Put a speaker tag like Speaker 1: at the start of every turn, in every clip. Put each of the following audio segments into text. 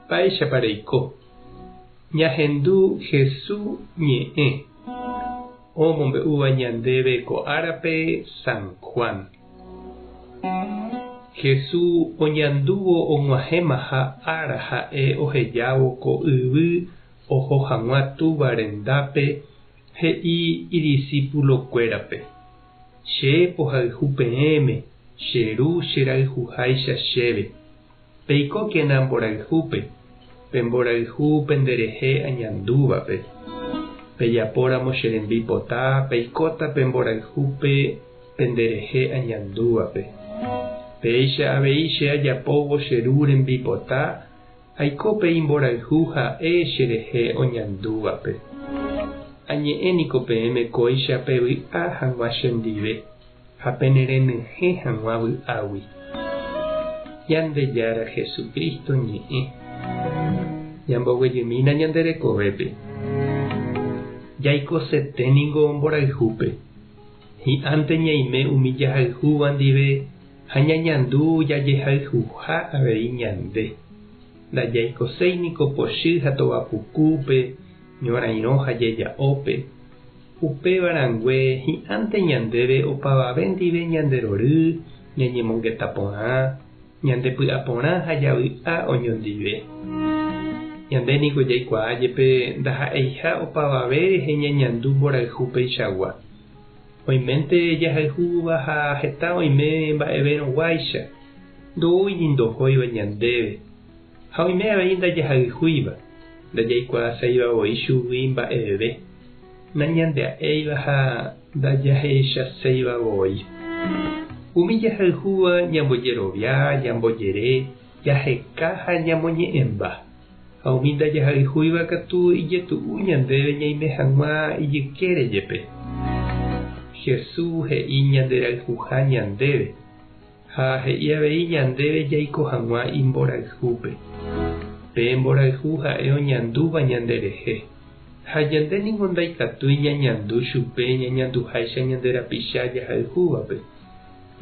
Speaker 1: Paisha pareiko. Ñahendu Jesús ñe'ẽ. Omombe'úva ñandéve ko árape San Juan. Jesús oñandúvo og̃uahẽmaha ára ha'e ohejávo ko yvy oho hag̃ua túva rendápe he'i idiscípulokuérape. Che pohayhu peẽme, cheru cherayhuháicha chéve. Peikókena mborayhúpe, pemborayhu penderehe añandúvape. Pejapóramo che rembipota, peikóta pemborayhúpe penderehe añandúvape. Péicha avei che ajapóvo cheru rembipota, aikópe imborayhu ha'e cherehe oñandúvape. Añe'ẽniko peẽme kóicha pe vy'a hag̃ua chendive, ha penerenyhẽ hag̃ua vy'águi. Ñandejára Jesucristo ñe'ẽ. Ñamboguejymína ñande rekovépe. Jaikoseténiko mborayhúpe. Hi'ánte ñaime umi jahayhúva ndive ha ñañandu jajehayhuha avei ñande. Ndajaikoséiniko pochy ha tovapukúpe, ñorairõ ha jeja'ópe. Upevarangue hi'ánte ñandéve opavave ndive ñanderory, ñañemongeta porã, ñandepy'a porã ha javy'a oñondive. Ñandéniko jaikuaajepe ndaha'eiha opavave rehe ñañandu mborayhu peichagua. Oiménte jahayhúva ha heta oime mba'everõguáicha, ndoúi ndohóiva ñandéve. Ha oime avei ndajahayhúiva, ndajaikuaasaivavoi chugui mba'eve. Nañande'a'éiva ha ndajahechaseivavoi. Umi jahayhúva ñambojerovia, ñambojere, jaheka ha ñamoñe'ẽmba. Ha umi ndajahayhúiva katu ijetu'u ñandéve ñaime hag̃ua ijykerejepe. Jesús he'i ñanderayhuha ñandéve, ha he'i avei ñandéve jaiko hag̃ua imborayhúpe. Pe mborayhu ha'e oñandúva ñanderehe. Ha ñandéniko ndaikatúi ñañandu chupe ñañanduháicha ñanderapicha jahayhúvape.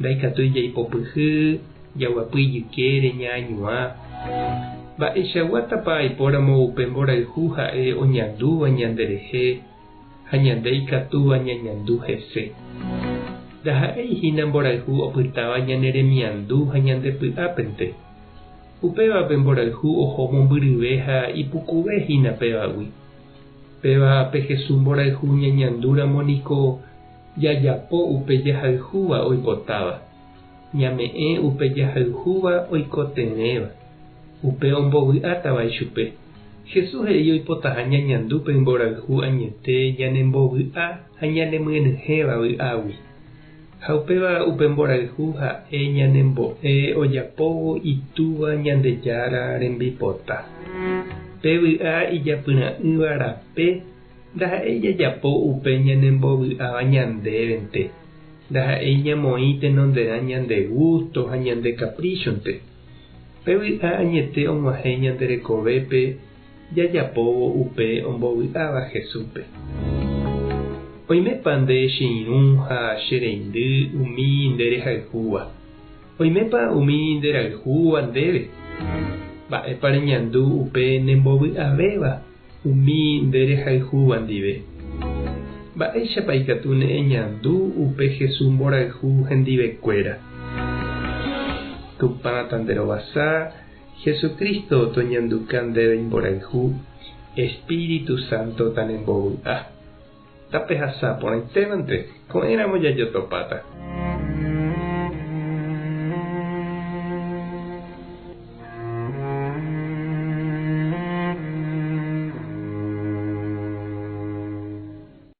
Speaker 1: Ndaikatúi jaipopyhy, jaguapy ijykére ñañuã. Mba'eichaguátapa aipóramo upe mborayhu ha'e oñandúva ñanderehe ha ñandeikatúva ñañandu hese. Ndaha'éihína mborayhu opytáva ñaneremiandu ha ñandepy'ápente. Upévape mborayhu oho mombyryve ha ipukuvéhína pévagui. Pévape Jesús mborayhu ñañandúramo niko jajapo upe jahayhúva oipotáva. Ñame'ẽ upe jahayhúva oikoteréva. Upe ombovy'átava ichupe. Jesús he'i oipotaha ñañandúpe mborayhu añete ñanembovy'a ha ñanemyenyhẽva vy'águi. Ha upéva upe mborayhu ha'e ñanembo'e ojapóvo itúva Ñandejára rembipota. Pe vy'a ijapyra'ỹva rape ndaha'éi jajapo upe ñanembovy'áva ñandévente. Ndaha'éi ñamoĩ tenonderã ñande gusto ha ñande caprichonte. Pe vy'a añete og̃uahẽ ñanderekovépe jajapóvo upe ombovy'áva Jesúspe. Oimépa nde cheirũ ha chereindy umi nderehayhúva. Oimépa umi nderayhúva ndéve. Mba'épa reñandu upe nembovy'avéva umi nderehayhúva ndive. Mba'éichapa ikatu ne'ẽñandu upe Jesús mborayhu hendivekuéra. Tupãta nderovasa, Jesucristo toñanduka ndéve imborayhu, Espíritu Santo tanembovy'a. Tape hasã porãitévante, ko'ẽramo jajotopáta.